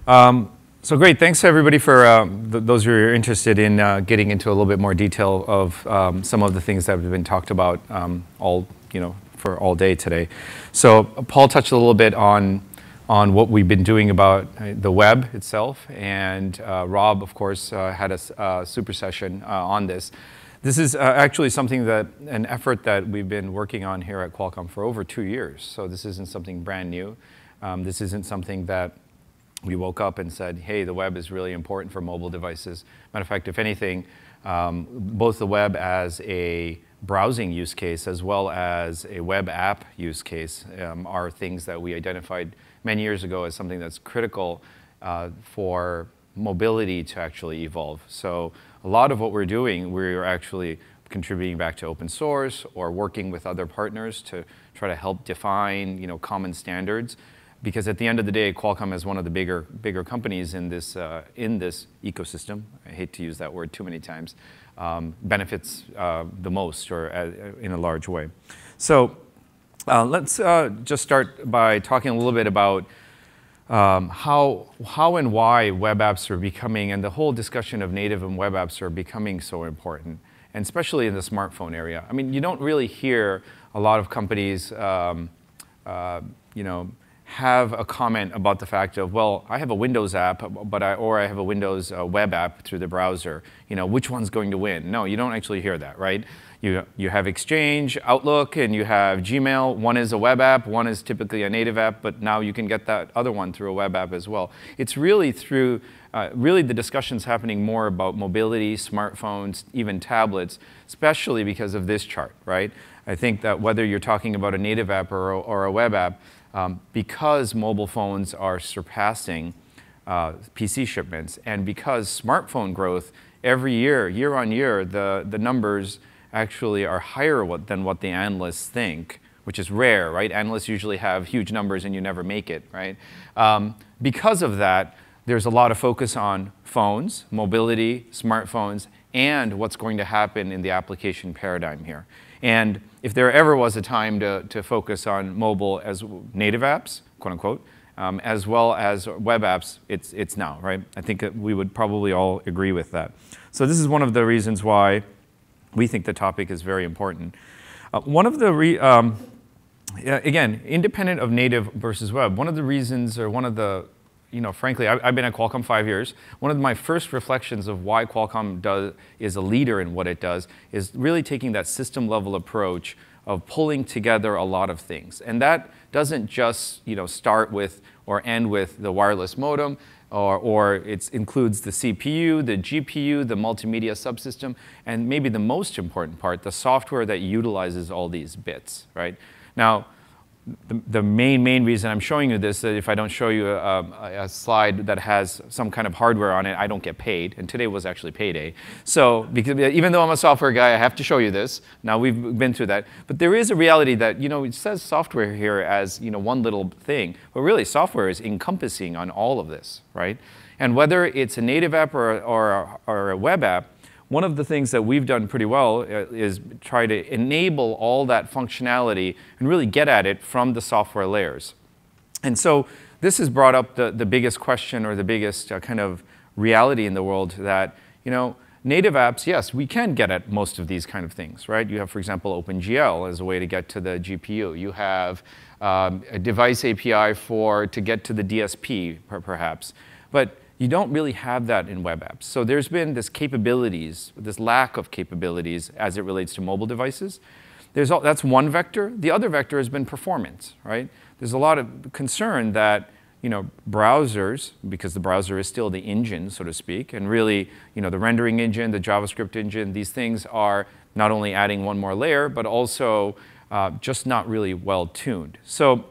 So great, thanks everybody for those who are interested in getting into a little bit more detail of some of the things that have been talked about for all day today. So Paul touched a little bit on what we've been doing about the web itself, and Rob, of course, had a super session on this. This is actually an effort that we've been working on here at Qualcomm for over 2 years. So this isn't something brand new. This isn't something that we woke up and said, hey, the web is really important for mobile devices. Matter of fact, if anything, both the web as a browsing use case as well as a web app use case are things that we identified many years ago as something that's critical for mobility to actually evolve. So a lot of what we're doing, we're actually contributing back to open source or working with other partners to try to help define common standards. Because at the end of the day, Qualcomm is one of the bigger companies in this ecosystem. I hate to use that word too many times. Benefits the most, or in a large way. So let's just start by talking a little bit about how and why web apps are becoming, and the whole discussion of native and web apps are becoming so important, and especially in the smartphone area. I mean, you don't really hear a lot of companies, have a comment about the fact of, well, I have a Windows app, or I have a Windows web app through the browser. Which one's going to win? No, you don't actually hear that, right? You have Exchange, Outlook, and you have Gmail. One is a web app, one is typically a native app, but now you can get that other one through a web app as well. It's really through, the discussion's happening more about mobility, smartphones, even tablets, especially because of this chart, right? I think that whether you're talking about a native app or a web app, because mobile phones are surpassing PC shipments, and because smartphone growth every year on year, the numbers actually are higher than what the analysts think, which is rare, right? Analysts usually have huge numbers and you never make it, right? Because of that, there's a lot of focus on phones, mobility, smartphones, and what's going to happen in the application paradigm here. And if there ever was a time to focus on mobile as native apps, quote unquote, as well as web apps, it's now, right? I think that we would probably all agree with that. So this is one of the reasons why we think the topic is very important. One of the, again, independent of native versus web, one of the reasons, or one of the, frankly, I've been at Qualcomm 5 years. One of my first reflections of why Qualcomm is a leader in what it does is really taking that system-level approach of pulling together a lot of things. And that doesn't just start with or end with the wireless modem, or it includes the CPU, the GPU, the multimedia subsystem, and maybe the most important part, the software that utilizes all these bits, right? Now, the main reason I'm showing you this, that if I don't show you a slide that has some kind of hardware on it, I don't get paid. And today was actually payday. So because even though I'm a software guy, I have to show you this. Now we've been through that. But there is a reality that it says software here as one little thing. But really, software is encompassing on all of this, right? And whether it's a native app or a web app, one of the things that we've done pretty well is try to enable all that functionality and really get at it from the software layers. And so this has brought up the biggest question, or the biggest kind of reality in the world, that native apps, yes, we can get at most of these kind of things, right? You have, for example, OpenGL as a way to get to the GPU. You have a device API to get to the DSP, perhaps. But you don't really have that in web apps. So there's been this lack of capabilities as it relates to mobile devices. That's one vector. The other vector has been performance, right? There's a lot of concern that browsers, because the browser is still the engine, so to speak, and really the rendering engine, the JavaScript engine, these things are not only adding one more layer, but also just not really well tuned. So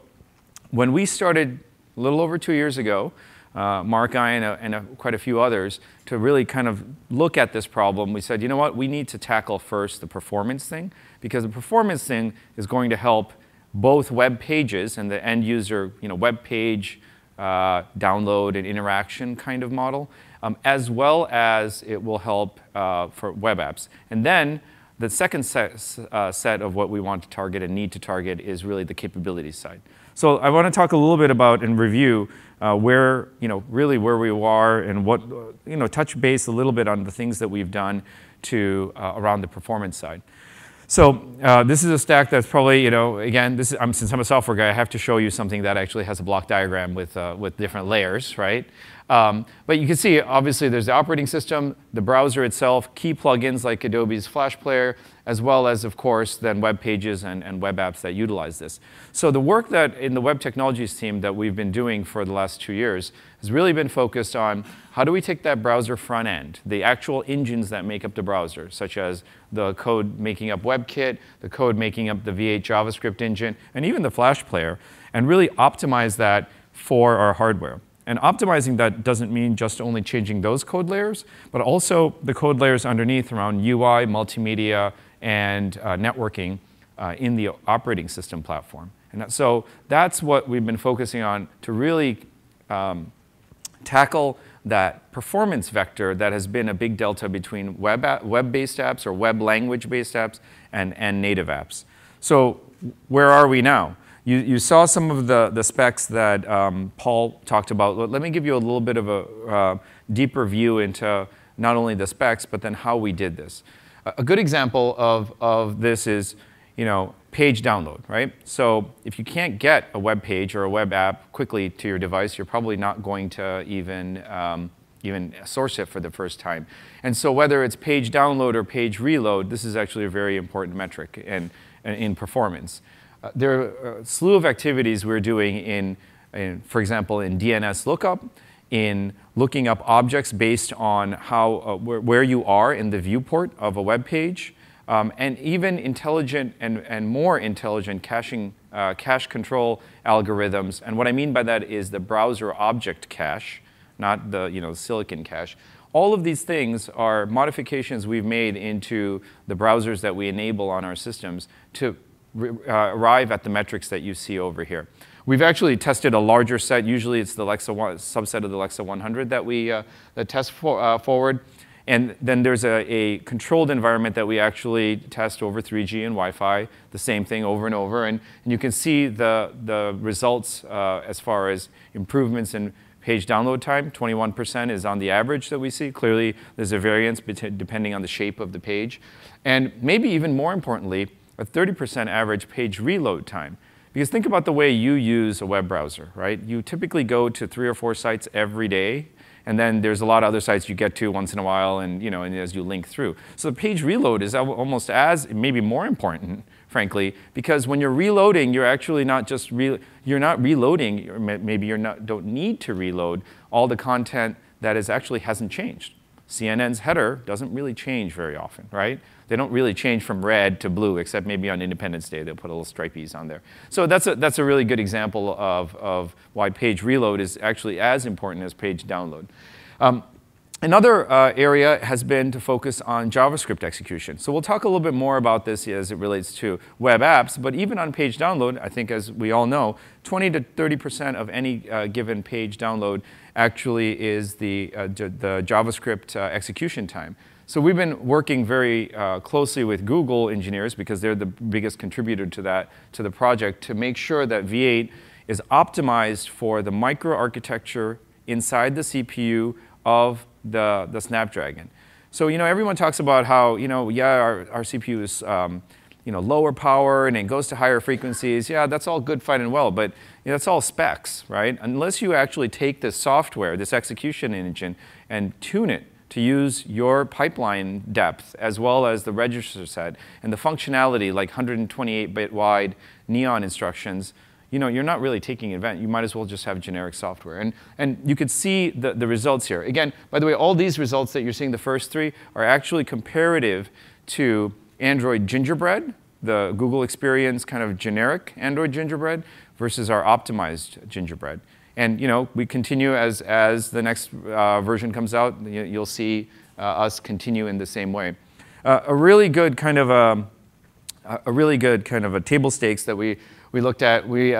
when we started a little over 2 years ago, Mark, I, and quite a few others, to really kind of look at this problem, we said, you know what, we need to tackle first the performance thing, because the performance thing is going to help both web pages and the end user, web page download and interaction kind of model, as well as it will help for web apps. And then the second set of what we want to target and need to target is really the capability side. So I want to talk a little bit about and review really where we are and what, touch base a little bit on the things that we've done to around the performance side. So this is a stack that's probably, again, since I'm a software guy, I have to show you something that actually has a block diagram with different layers, right? But you can see, obviously, there's the operating system, the browser itself, key plugins like Adobe's Flash Player, as well as, of course, then web pages and web apps that utilize this. So the work that in the web technologies team that we've been doing for the last 2 years has really been focused on how do we take that browser front end, the actual engines that make up the browser, such as the code making up WebKit, the code making up the V8 JavaScript engine, and even the Flash Player, and really optimize that for our hardware. And optimizing that doesn't mean just only changing those code layers, but also the code layers underneath around UI, multimedia, and networking in the operating system platform. And so that's what we've been focusing on to really tackle that performance vector that has been a big delta between web-based apps or web language-based apps and native apps. So where are we now? You saw some of the specs that Paul talked about. Let me give you a little bit of a deeper view into not only the specs, but then how we did this. A good example of this is, page download, right? So if you can't get a web page or a web app quickly to your device, you're probably not going to even source it for the first time. And so whether it's page download or page reload, this is actually a very important metric in performance. There are a slew of activities we're doing for example, in DNS lookup, in looking up objects based on where you are in the viewport of a web page, and even intelligent and more intelligent cache control algorithms. And what I mean by that is the browser object cache, not the silicon cache. All of these things are modifications we've made into the browsers that we enable on our systems to arrive at the metrics that you see over here. We've actually tested a larger set. Usually it's the subset of the Alexa 100 that we test forward. And then there's a controlled environment that we actually test over 3G and Wi-Fi, the same thing over and over. And you can see the results as far as improvements in page download time. 21% is on the average that we see. Clearly, there's a variance depending on the shape of the page. And maybe even more importantly, a 30% average page reload time. Because think about the way you use a web browser, right? You typically go to 3 or 4 sites every day, and then there's a lot of other sites you get to once in a while, and and as you link through. So the page reload is almost as, maybe more important, frankly, because when you're reloading, you're actually not just you're not reloading, or maybe don't need to reload all the content that actually hasn't changed. CNN's header doesn't really change very often, right? They don't really change from red to blue, except maybe on Independence Day they'll put a little stripies on there. So that's a really good example of why page reload is actually as important as page download. Another area has been to focus on JavaScript execution. So we'll talk a little bit more about this as it relates to web apps, but even on page download, I think as we all know, 20 to 30% of any given page download actually is the JavaScript execution time. So we've been working very closely with Google engineers, because they're the biggest contributor to the project, to make sure that V8 is optimized for the microarchitecture inside the CPU of the Snapdragon. So everyone talks about how our CPU is lower power and it goes to higher frequencies. Yeah, that's all good, fine, and well, but that's all specs, right? Unless you actually take this software, this execution engine, and tune it to use your pipeline depth as well as the register set and the functionality like 128-bit wide neon instructions, you're not really taking advantage. You might as well just have generic software. And you could see the results here. Again, by the way, all these results that you're seeing, the first 3, are actually comparative to Android Gingerbread, the Google Experience kind of generic Android Gingerbread, versus our optimized Gingerbread. And we continue as the next version comes out. You'll see us continue in the same way. A really good kind of a table stakes that we looked at. We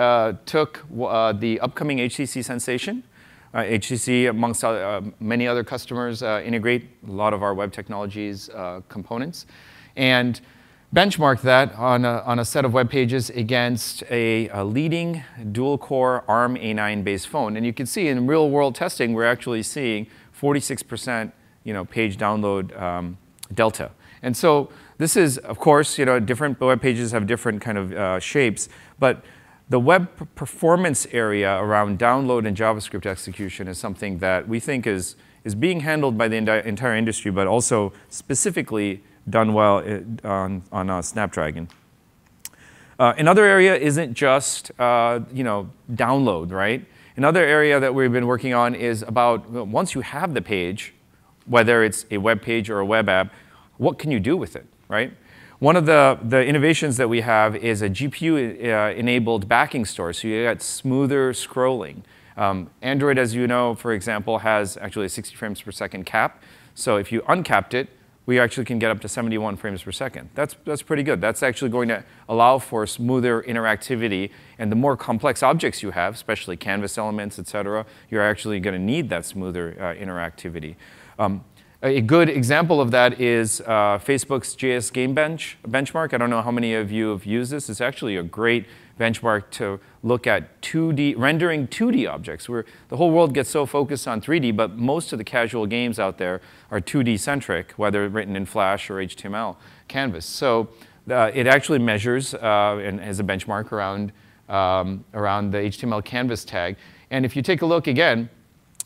took the upcoming HTC Sensation. HTC, amongst many other customers, integrate a lot of our web technologies components. And benchmark that on a set of web pages against a leading dual-core ARM A9-based phone. And you can see in real-world testing, we're actually seeing 46% page download delta. And so this is, of course, different web pages have different kind of shapes, but the web performance area around download and JavaScript execution is something that we think is being handled by the entire industry, but also specifically done well on Snapdragon. Another area isn't just download, right? Another area that we've been working on is about once you have the page, whether it's a web page or a web app, what can you do with it, right? One of the innovations that we have is a GPU-enabled backing store, so you got smoother scrolling. Android, as you know, for example, has actually a 60 frames per second cap. So if you uncapped it, we actually can get up to 71 frames per second. That's pretty good. That's actually going to allow for smoother interactivity. And the more complex objects you have, especially canvas elements, et cetera, you're actually going to need that smoother interactivity. A good example of that is Facebook's JS Game benchmark. I don't know how many of you have used this. It's actually a great benchmark to look at rendering 2D objects. The whole world gets so focused on 3D, but most of the casual games out there are 2D centric, whether written in Flash or HTML canvas. So it actually measures and has a benchmark around the HTML canvas tag. And if you take a look again,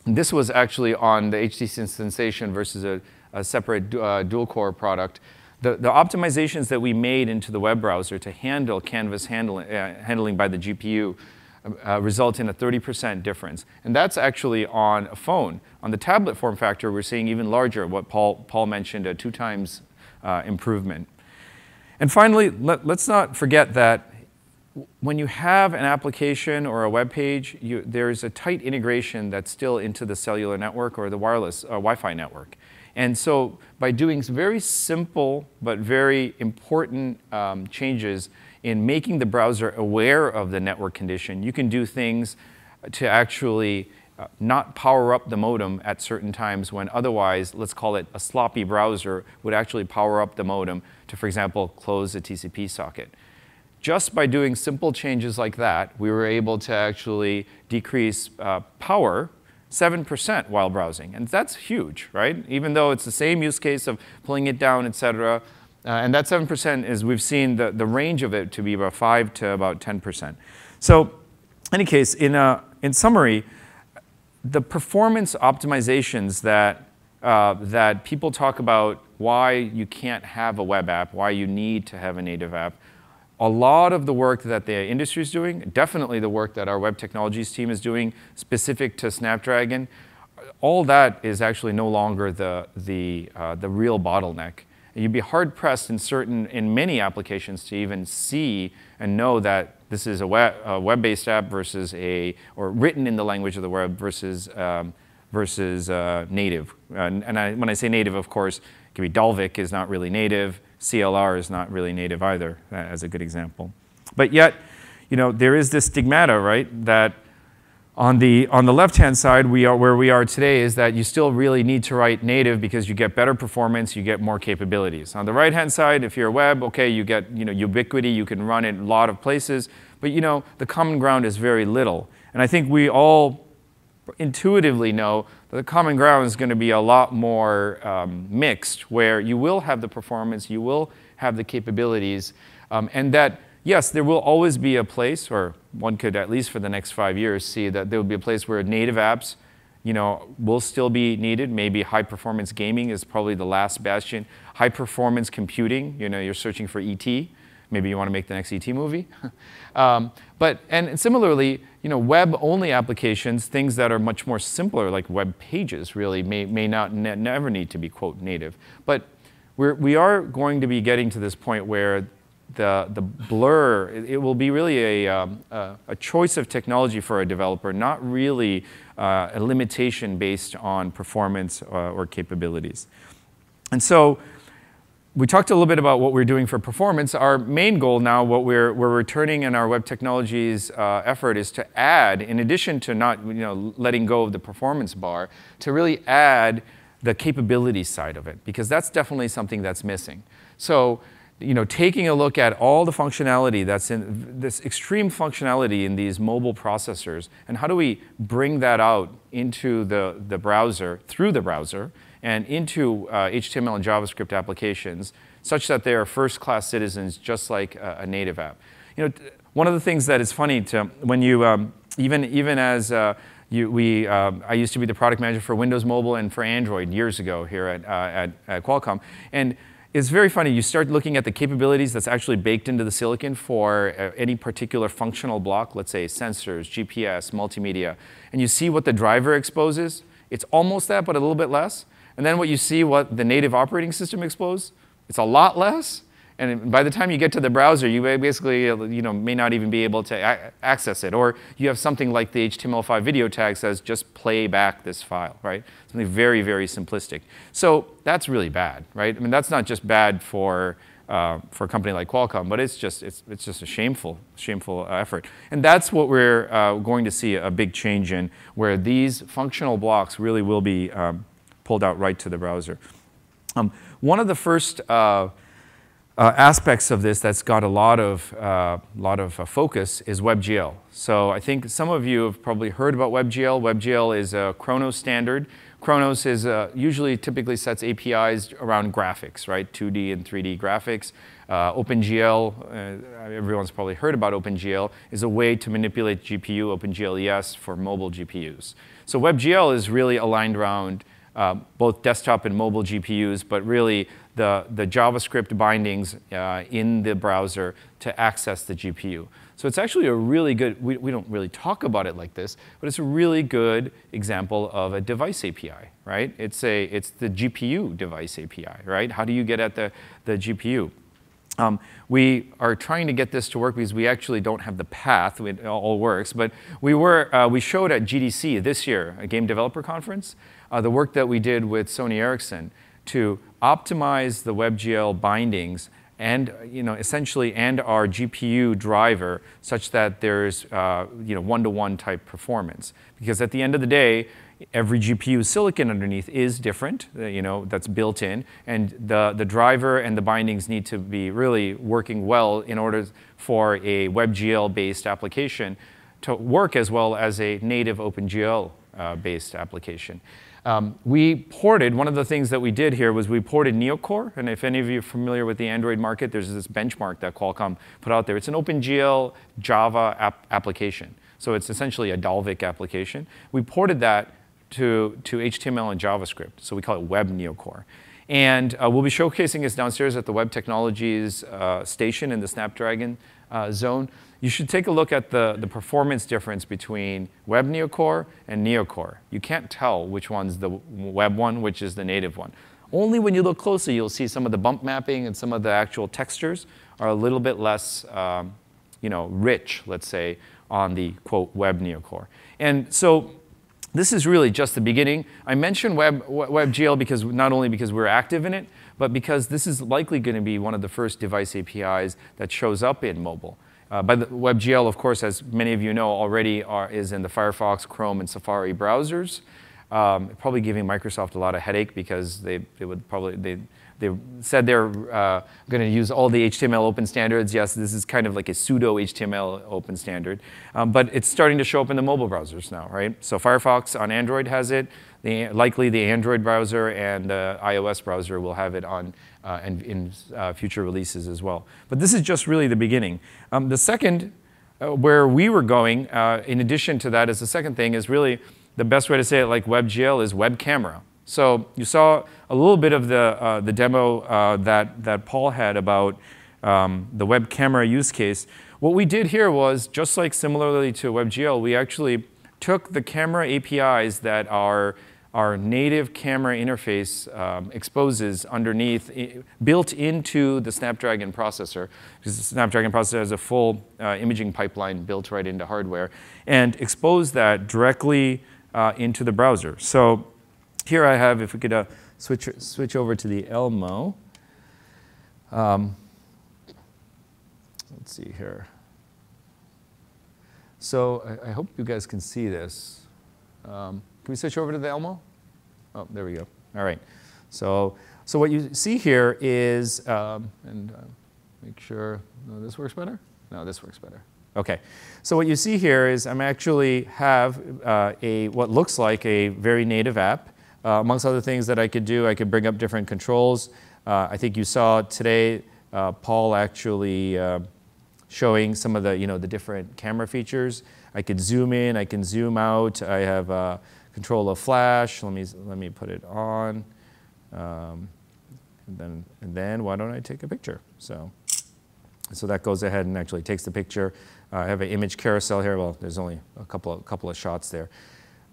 this was actually on the HTC Sensation versus a separate dual-core product. The optimizations that we made into the web browser to handle canvas handling by the GPU result in a 30% difference. And that's actually on a phone. On the tablet form factor, we're seeing even larger, what Paul mentioned, a 2 times improvement. And finally, let's not forget that when you have an application or a web page, there's a tight integration that's still into the cellular network or the wireless Wi-Fi network. And so by doing very simple but very important changes in making the browser aware of the network condition, you can do things to actually not power up the modem at certain times when otherwise, let's call it a sloppy browser, would actually power up the modem to, for example, close a TCP socket. Just by doing simple changes like that, we were able to actually decrease power 7% while browsing. And that's huge, right? Even though it's the same use case of pulling it down, et cetera. And that 7% is, we've seen the range of it to be about 5 to about 10%. So in any case, in summary, the performance optimizations that people talk about why you can't have a web app, why you need to have a native app, a lot of the work that the industry is doing, definitely the work that our web technologies team is doing specific to Snapdragon, all that is actually no longer the real bottleneck. And you'd be hard-pressed in many applications to even see and know that this is a web-based app versus or written in the language of the web versus native. When I say native, of course, it can be Dalvik is not really native. CLR is not really native either, as a good example. But yet, there is this stigmata, right, that on the left-hand side, where we are today is that you still really need to write native because you get better performance, you get more capabilities. On the right-hand side, if you're a web, okay, you get ubiquity, you can run it in a lot of places, but the common ground is very little. And I think we all intuitively know that the common ground is going to be a lot more mixed, where you will have the performance, you will have the capabilities, and that, yes, there will always be a place, or one could, at least for the next 5 years, see that there will be a place where native apps will still be needed. Maybe high-performance gaming is probably the last bastion. High-performance computing, you're searching for E.T. Maybe you want to make the next E.T. movie. And similarly, web-only applications, things that are much more simpler, like web pages, really may not never need to be, quote, native. But we are going to be getting to this point where the blur, it will be really a choice of technology for a developer, not really a limitation based on performance or capabilities. And so we talked a little bit about what we're doing for performance. Our main goal now, what we're returning in our web technologies effort, is to add, in addition to not letting go of the performance bar, to really add the capability side of it, because that's definitely something that's missing. So taking a look at all the functionality that's in this extreme functionality in these mobile processors, and how do we bring that out into the browser, through the browser, and into HTML and JavaScript applications, such that they are first-class citizens, just like a native app. One of the things that is funny to when you even as I used to be the product manager for Windows Mobile and for Android years ago here at Qualcomm, and it's very funny. You start looking at the capabilities that's actually baked into the silicon for any particular functional block, let's say sensors, GPS, multimedia, and you see what the driver exposes. It's almost that, but a little bit less. And then what you see what the native operating system exposes, it's a lot less. And by the time you get to the browser, you basically may not even be able to access it. Or you have something like the HTML5 video tag says, just play back this file, right? Something very, very simplistic. So that's really bad, right? I mean, that's not just bad for a company like Qualcomm, but it's just a shameful effort. And that's what we're going to see a big change in, where these functional blocks really will be pulled out right to the browser. One of the first aspects of this that's got a lot of focus is WebGL. So I think some of you have probably heard about WebGL. WebGL is a Chronos standard. Chronos is usually typically sets APIs around graphics, right? 2D and 3D graphics. OpenGL, everyone's probably heard about OpenGL, is a way to manipulate GPU, OpenGL ES, for mobile GPUs. So WebGL is really aligned around both desktop and mobile GPUs, but really the JavaScript bindings in the browser to access the GPU. So it's actually a really good, we don't really talk about it like this, but it's a really good example of a device API, right? It's the GPU device API, right? How do you get at the GPU? We are trying to get this to work because we actually don't have the path. It all works. But we showed at GDC this year, a game developer conference, the work that we did with Sony Ericsson to optimize the WebGL bindings and essentially and our GPU driver such that there's one-to-one type performance. Because at the end of the day, every GPU silicon underneath is different, that's built in, and the driver and the bindings need to be really working well in order for a WebGL-based application to work as well as a native OpenGL-based application. We ported, one of the things that we did here was we ported NeoCore, and if any of you are familiar with the Android market, there's this benchmark that Qualcomm put out there. It's an OpenGL Java application. So it's essentially a Dalvik application. We ported that to HTML and JavaScript, so we call it Web NeoCore. And we'll be showcasing this downstairs at the Web Technologies station in the Snapdragon zone. You should take a look at the performance difference between Web NeoCore and NeoCore. You can't tell which one's the web one, which is the native one. Only when you look closely, you'll see some of the bump mapping and some of the actual textures are a little bit less rich, let's say, on the, quote, Web NeoCore. And so this is really just the beginning. I mentioned WebGL not only because we're active in it, but because this is likely going to be one of the first device APIs that shows up in mobile. But the WebGL, of course, as many of you know already, is in the Firefox, Chrome, and Safari browsers. Probably giving Microsoft a lot of headache because they said they're going to use all the HTML open standards. Yes, this is kind of like a pseudo HTML open standard, but it's starting to show up in the mobile browsers now, right? So Firefox on Android has it. Likely the Android browser and the iOS browser will have it on in future releases as well. But this is just really the beginning. The second, where we were going, in addition to that, is the second thing is really the best way to say it, like WebGL, is web camera. So you saw a little bit of the demo that Paul had about the web camera use case. What we did here was, just like similarly to WebGL, we actually took the camera APIs that our native camera interface exposes underneath, built into the Snapdragon processor, because the Snapdragon processor has a full imaging pipeline built right into hardware, and expose that directly into the browser. So here I have, if we could switch over to the Elmo. Let's see here. So I hope you guys can see this. Can we switch over to the Elmo? Oh, there we go. All right. So what you see here is, make sure this works better. No, this works better. OK. So what you see here is I'm actually have what looks like a very native app. Amongst other things that I could do, I could bring up different controls. I think you saw today Paul actually showing some of the different camera features. I could zoom in, I can zoom out. I have control of flash. Let me put it on. And then why don't I take a picture? So that goes ahead and actually takes the picture. I have an image carousel here. Well, there's only a couple of shots there.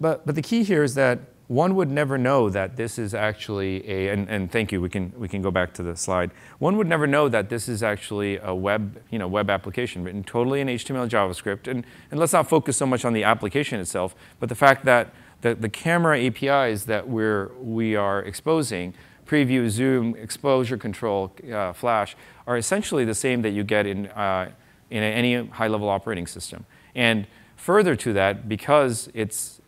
But the key here is that one would never know that this is actually and thank you, we can go back to the slide. One would never know that this is actually a web application written totally in HTML JavaScript. And let's not focus so much on the application itself, but the fact that the camera APIs that we are exposing, preview, zoom, exposure control, flash, are essentially the same that you get in any high-level operating system. And further to that, because it's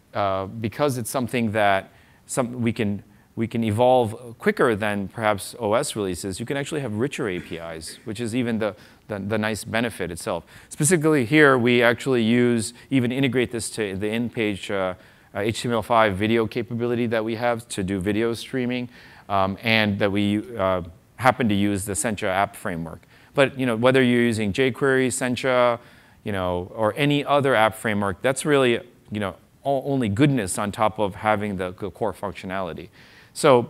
something that we can evolve quicker than perhaps OS releases, you can actually have richer APIs, which is even the nice benefit itself. Specifically here, we actually even integrate this to the in-page HTML5 video capability that we have to do video streaming, and that we happen to use the Sencha app framework. But whether you're using jQuery, Sencha, or any other app framework, that's really only goodness on top of having the core functionality. So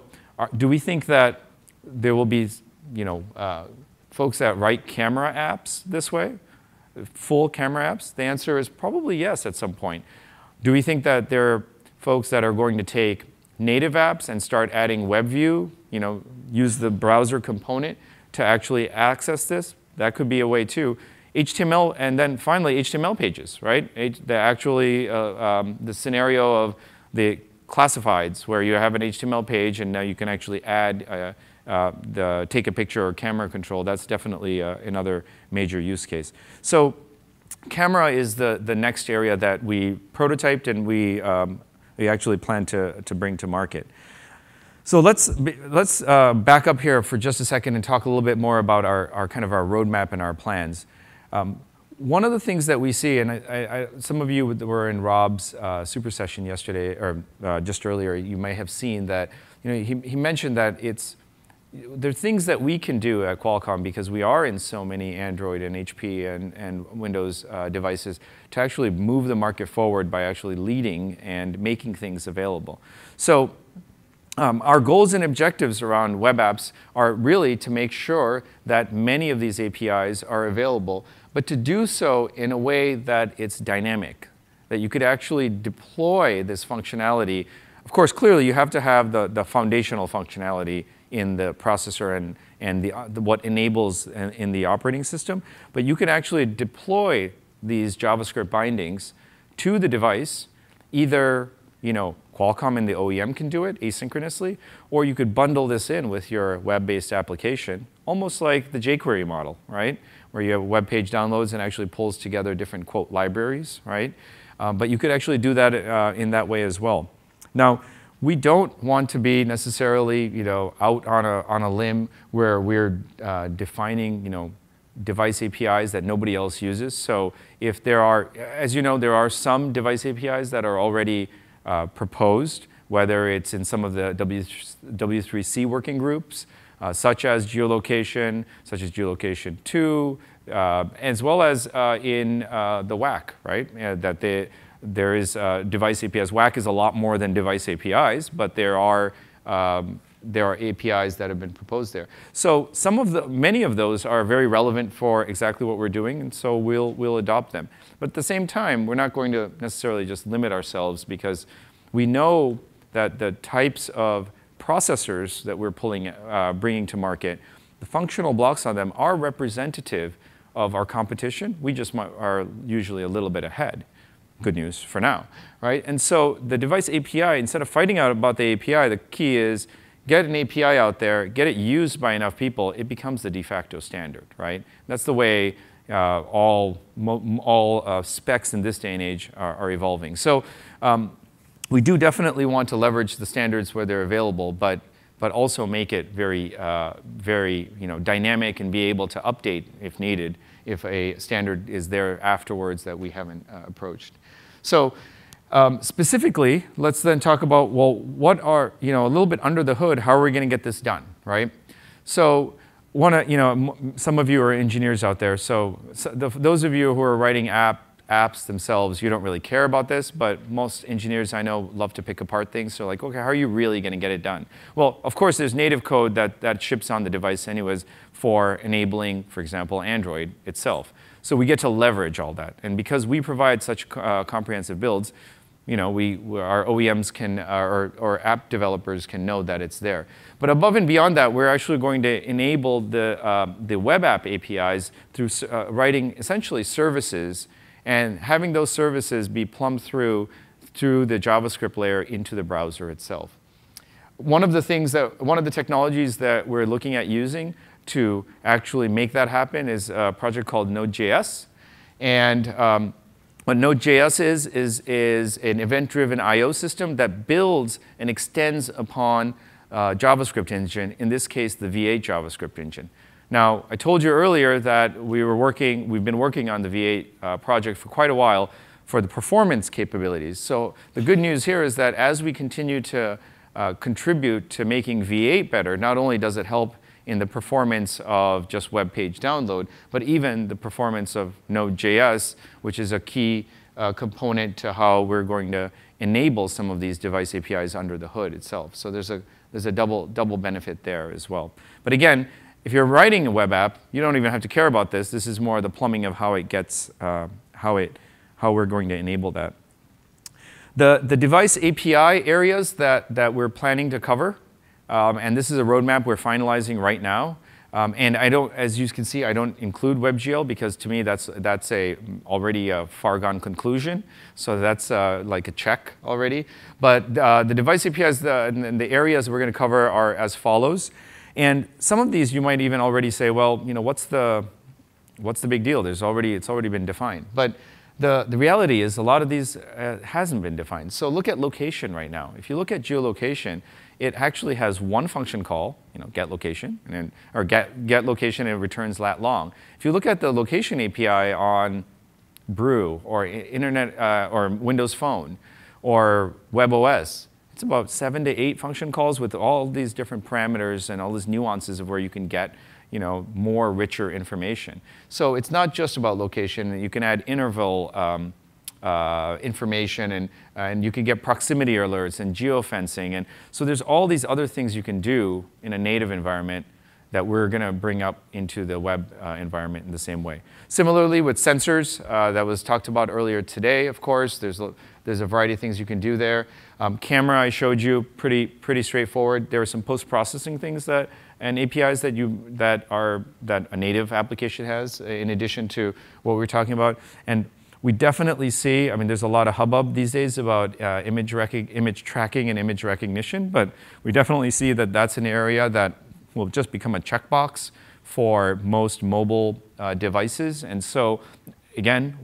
do we think that there will be folks that write camera apps this way, full camera apps? The answer is probably yes at some point. Do we think that there are folks that are going to take native apps and start adding WebView, use the browser component to actually access this? That could be a way too. HTML, and then finally HTML pages, right? The scenario of the classifieds, where you have an HTML page and now you can actually add take a picture or camera control. That's definitely another major use case. So camera is the next area that we prototyped and we actually plan to bring to market. So let's back up here for just a second and talk a little bit more about our kind of our roadmap and our plans. One of the things that we see, and some of you were in Rob's super session yesterday, or just earlier, you may have seen that he mentioned that there are things that we can do at Qualcomm because we are in so many Android and HP and Windows devices to actually move the market forward by actually leading and making things available. So our goals and objectives around web apps are really to make sure that many of these APIs are available, but to do so in a way that it's dynamic, that you could actually deploy this functionality. Of course, clearly, you have to have the foundational functionality in the processor and what enables in the operating system, but you can actually deploy these JavaScript bindings to the device, either Qualcomm and the OEM can do it asynchronously, or you could bundle this in with your web-based application, almost like the jQuery model, right? Where you have web page downloads and actually pulls together different, quote, libraries, right? But you could actually do that in that way as well. Now, we don't want to be necessarily, out on a limb where we're defining, device APIs that nobody else uses. So if there are, as you know, there are some device APIs that are already proposed, whether it's in some of the W3C working groups, such as geolocation, such as geolocation 2, as well as in the WAC, right? That there is device APIs. WAC is a lot more than device APIs, but there are APIs that have been proposed there. So many of those are very relevant for exactly what we're doing, and so we'll adopt them. But at the same time, we're not going to necessarily just limit ourselves, because we know that the types of processors that we're bringing to market, the functional blocks on them are representative of our competition. We just are usually a little bit ahead. Good news for now, right? And so the device API, instead of fighting out about the API, the key is get an API out there, get it used by enough people, it becomes the de facto standard, right? That's the way all specs in this day and age are evolving. So we do definitely want to leverage the standards where they're available, but but also make it very, very dynamic and be able to update if needed, if a standard is there afterwards that we haven't approached. So specifically, let's then talk about, well, what are, a little bit under the hood, how are we going to get this done, right? So some of you are engineers out there, so those of you who are writing apps themselves, you don't really care about this, but most engineers I know love to pick apart things. So like, okay, how are you really going to get it done? Well, of course, there's native code that ships on the device anyways for enabling, for example, Android itself. So we get to leverage all that. And because we provide such comprehensive builds, our OEMs can, or app developers can know that it's there. But above and beyond that, we're actually going to enable the web app APIs through writing essentially services and having those services be plumbed through the JavaScript layer into the browser itself. One of the technologies that we're looking at using to actually make that happen is a project called Node.js. And what Node.js is an event-driven I/O system that builds and extends upon JavaScript engine, in this case, the V8 JavaScript engine. Now, I told you earlier that we've been working on the V8 project for quite a while for the performance capabilities. So the good news here is that as we continue to contribute to making V8 better, not only does it help in the performance of just web page download, but even the performance of Node.js, which is a key component to how we're going to enable some of these device APIs under the hood itself. So there's a double benefit there as well. But again, if you're writing a web app, you don't even have to care about this. This is more the plumbing of how it gets, how we're going to enable that. The device API areas that we're planning to cover, and this is a roadmap we're finalizing right now. And as you can see, I don't include WebGL because to me that's already a far gone conclusion. So that's like a check already. But the device APIs, the areas we're going to cover are as follows. And some of these you might even already say, well, what's the big deal? It's already been defined. But the reality is a lot of these hasn't been defined. So look at location right now. If you look at geolocation, it actually has one function call, get location, or get location and it returns lat long. If you look at the location API on Brew or Internet or Windows Phone or WebOS, it's about 7 to 8 function calls with all these different parameters and all these nuances of where you can get more richer information. So it's not just about location. You can add interval information, and you can get proximity alerts and geofencing. And so there's all these other things you can do in a native environment that we're going to bring up into the web environment in the same way. Similarly with sensors, that was talked about earlier today, of course. There's a variety of things you can do there. Camera, I showed you, pretty straightforward. There are some post-processing things and APIs that a native application has, in addition to what we're talking about. And we definitely see, there's a lot of hubbub these days about image tracking and image recognition, but we definitely see that that's an area that will just become a checkbox for most mobile devices. And so, again,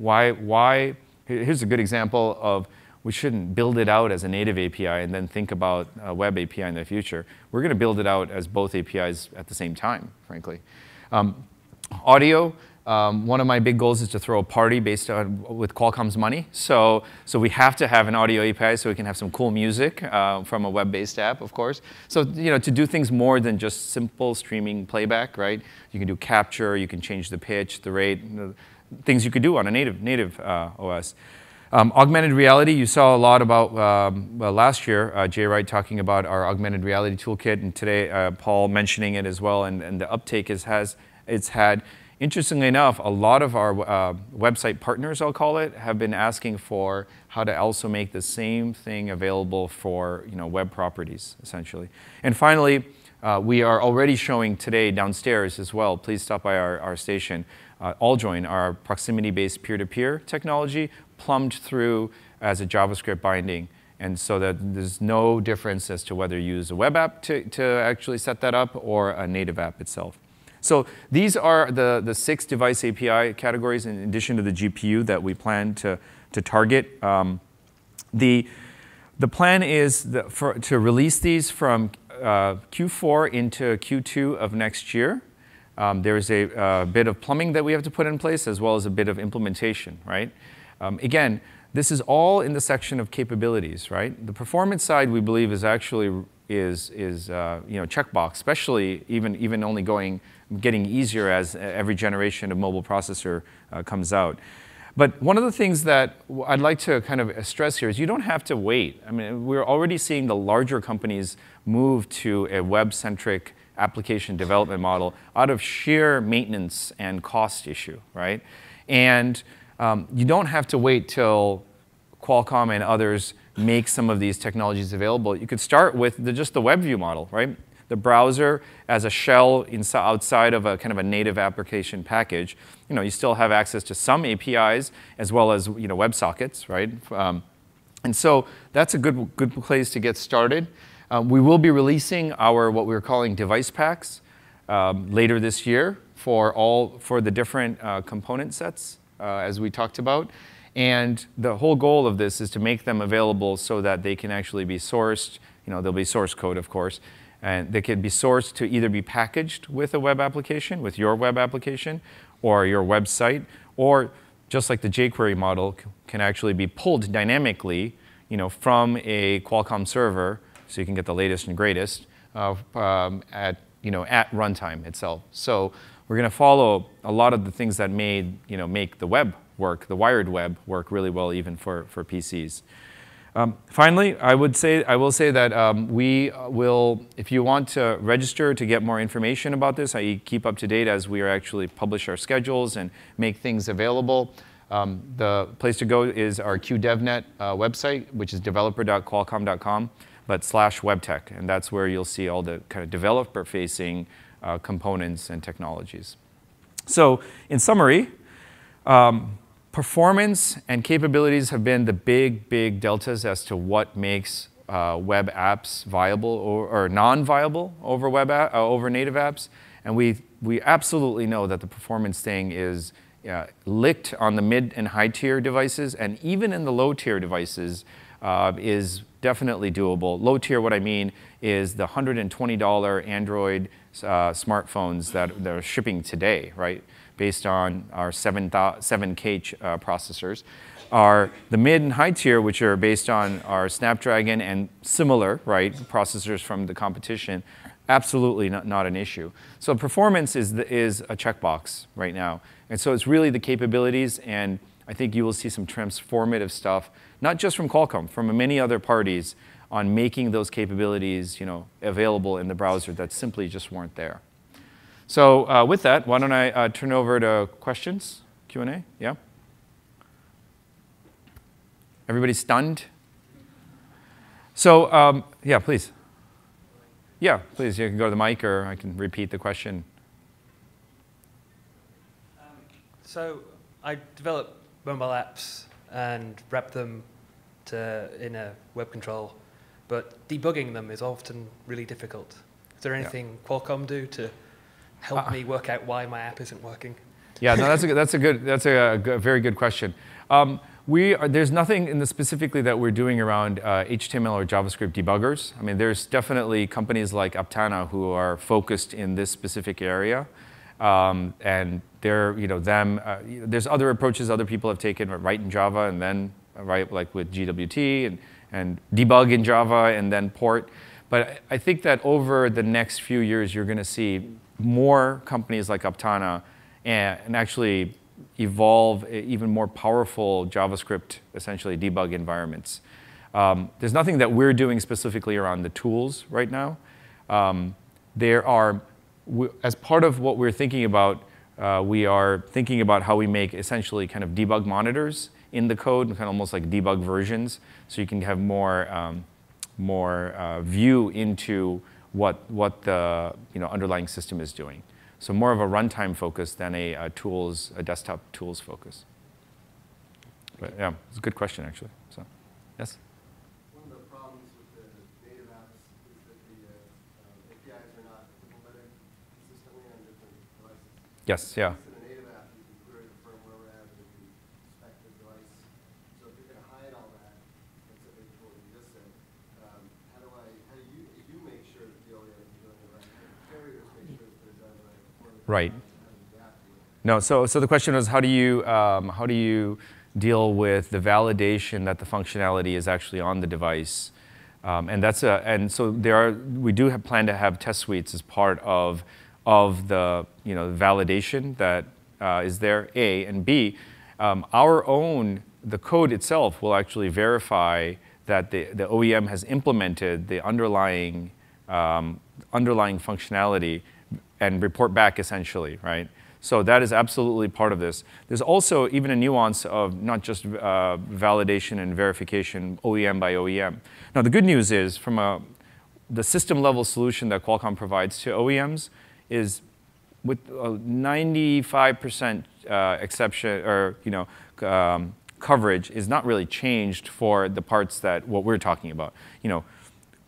here's a good example of we shouldn't build it out as a native API and then think about a web API in the future. We're going to build it out as both APIs at the same time, frankly. Audio. One of my big goals is to throw a party with Qualcomm's money. So we have to have an audio API so we can have some cool music from a web-based app, of course. So to do things more than just simple streaming playback, right? You can do capture, you can change the pitch, the rate, things you could do on a native OS. Augmented reality, you saw a lot about last year, Jay Wright talking about our augmented reality toolkit, and today Paul mentioning it as well, and the uptake it's had. Interestingly enough, a lot of our website partners, I'll call it, have been asking for how to also make the same thing available for web properties, essentially. And finally, we are already showing today downstairs as well. Please stop by our station. AllJoin, our proximity-based peer-to-peer technology, plumbed through as a JavaScript binding. And so that there's no difference as to whether you use a web app to actually set that up or a native app itself. So these are the 6 device API categories in addition to the GPU that we plan to target. The plan is to release these from Q4 into Q2 of next year, there's a bit of plumbing that we have to put in place, as well as a bit of implementation, right? Again, this is all in the section of capabilities, right? The performance side, we believe, is actually checkbox, especially even only getting easier as every generation of mobile processor comes out. But one of the things that I'd like to kind of stress here is you don't have to wait. I mean, we're already seeing the larger companies move to a web-centric application development model out of sheer maintenance and cost issue, right? And you don't have to wait till Qualcomm and others make some of these technologies available. You could start with just the WebView model, right? The browser as a shell outside of a kind of a native application package. You still have access to some APIs as well as WebSockets, right? And so that's a good place to get started. We will be releasing what we're calling device packs later this year for the different component sets as we talked about. And the whole goal of this is to make them available so that they can actually be sourced. There'll be source code, of course. And they can be sourced to either be packaged with a web application, with your web application, or your website, or just like the jQuery model, can actually be pulled dynamically from a Qualcomm server, so you can get the latest and greatest at runtime itself. So we're going to follow a lot of the things that make the web work, the wired web work really well, even for PCs. Finally, I will say that we will, if you want to register to get more information about this, i.e. keep up to date as we actually publish our schedules and make things available, the place to go is our QDevNet website, which is developer.qualcomm.com, but /webtech, and that's where you'll see all the kind of developer-facing components and technologies. So in summary, performance and capabilities have been the big deltas as to what makes web apps viable or non-viable over native apps. And we absolutely know that the performance thing is licked on the mid and high tier devices, and even in the low tier devices is definitely doable. Low tier, what I mean, is the $120 Android smartphones that are shipping today, right? Based on our 7K processors, are the mid and high tier, which are based on our Snapdragon and similar, right, processors from the competition. Absolutely not an issue. So performance is a checkbox right now, and so it's really the capabilities, and I think you will see some transformative stuff, not just from Qualcomm, from many other parties, on making those capabilities, available in the browser that simply just weren't there. So with that, why don't I turn over to questions, Q&A? Yeah? Everybody stunned? So yeah, please. Yeah, please, you can go to the mic, or I can repeat the question. So I develop mobile apps and wrap them in a web control, but debugging them is often really difficult. Is there anything Qualcomm do to help me work out why my app isn't working? Yeah, no, that's a very good question. There's nothing specifically that we're doing around HTML or JavaScript debuggers. I mean, there's definitely companies like Aptana who are focused in this specific area, and there's other approaches other people have taken, write in Java and then write like with GWT and debug in Java and then port. But I think that over the next few years, you're going to see more companies like Aptana and actually evolve even more powerful JavaScript, essentially, debug environments. There's nothing that we're doing specifically around the tools right now. As part of what we're thinking about, we are thinking about how we make essentially kind of debug monitors in the code, kind of almost like debug versions, so you can have more view into what the underlying system is doing. So more of a runtime focus than a desktop tools focus. But yeah, it's a good question actually. So, yes. One of the problems with the native apps is that the APIs are not implemented consistently on different devices. Yes. Yeah. In a native app, you can query the firmware app and you spec the device. So if you're going to hide all that, that's a big tool you just said. How do you make sure that the Right. No, so the question was, how do you deal with the validation that the functionality is actually on the device? And so we do plan to have test suites as part of the validation that is there. A and B, the code itself will actually verify that the OEM has implemented the underlying functionality and report back essentially, right? So that is absolutely part of this. There's also even a nuance of not just validation and verification OEM by OEM. Now the good news is the system level solution that Qualcomm provides to OEMs is with 95% exception or coverage is not really changed for the parts that what we're talking about.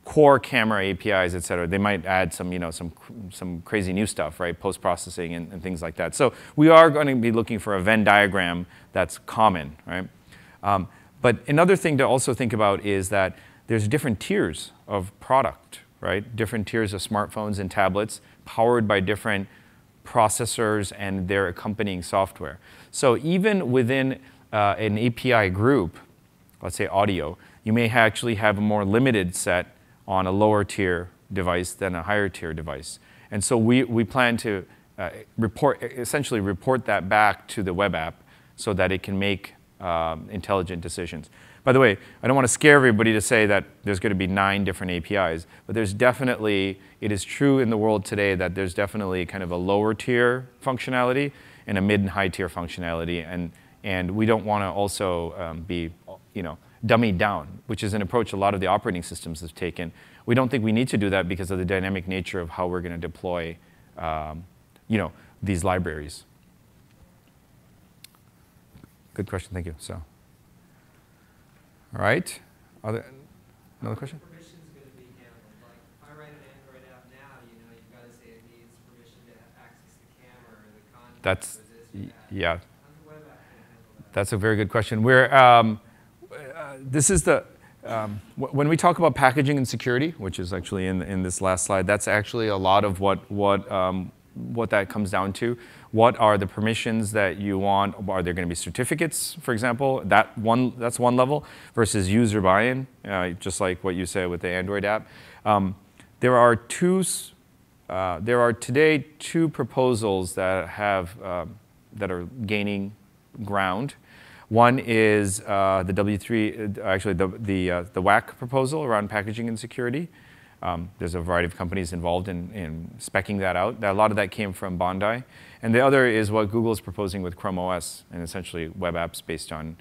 Core camera APIs, et cetera. They might add some crazy new stuff, right? Post-processing and things like that. So we are going to be looking for a Venn diagram that's common, right? But another thing to also think about is that there's different tiers of product, right? Different tiers of smartphones and tablets powered by different processors and their accompanying software. So even within an API group, let's say audio, you may actually have a more limited set on a lower tier device than a higher tier device. And so we plan to essentially report that back to the web app so that it can make intelligent decisions. By the way, I don't want to scare everybody to say that there's going to be 9 different APIs, but there's definitely, it is true in the world today that there's definitely kind of a lower tier functionality and a mid and high tier functionality, and we don't want to also be, dummied down, which is an approach a lot of the operating systems have taken. We don't think we need to do that because of the dynamic nature of how we're going to deploy, these libraries. Good question, thank you. So, all right, another question? Permissions going to be handled? Like, if I write an Android app now, you've got to say it needs permission to access the camera or the content. That's, yeah. How's the web app going to handle that? That's a very good question. This is when we talk about packaging and security, which is actually in this last slide, that's actually a lot of what that comes down to. What are the permissions that you want? Are there going to be certificates, for example? That's one level versus user buy-in, just like what you said with the Android app. There are today 2 proposals that that are gaining ground. One is the W3, actually the WAC proposal around packaging and security. There's a variety of companies involved in speccing that out. A lot of that came from Bondi. And the other is what Google is proposing with Chrome OS and essentially web apps based on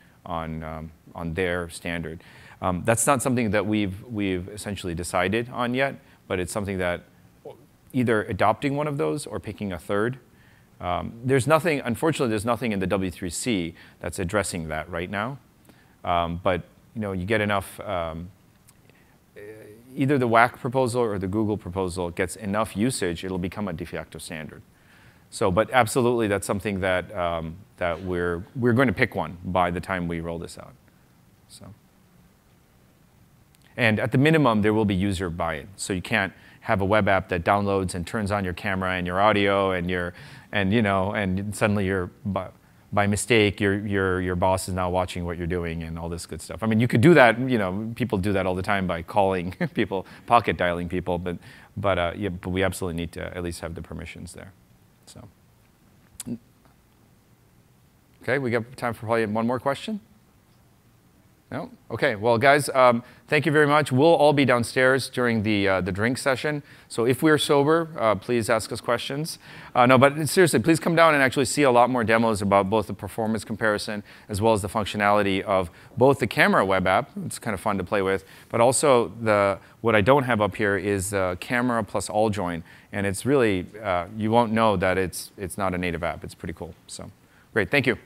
their standard. That's not something that we've essentially decided on yet, but it's something that either adopting one of those or picking a third. Unfortunately, there's nothing in the W3C that's addressing that right now. But you get enough, either the WAC proposal or the Google proposal gets enough usage, it'll become a de facto standard. So, but absolutely, that's something that that we're going to pick one by the time we roll this out. So, and at the minimum, there will be user buy-in. So you can't have a web app that downloads and turns on your camera and your audio and suddenly you're by mistake your boss is now watching what you're doing and all this good stuff. I mean, you could do that. People do that all the time by calling people, pocket dialing people, but we absolutely need to at least have the permissions there. So, okay, we got time for probably one more question. No? Okay, well, guys, thank you very much. We'll all be downstairs during the drink session. So if we're sober, please ask us questions. No, but seriously, please come down and actually see a lot more demos about both the performance comparison as well as the functionality of both the camera web app. It's kind of fun to play with, but also what I don't have up here is camera plus all join. And it's really, you won't know that it's not a native app. It's pretty cool. So great, thank you.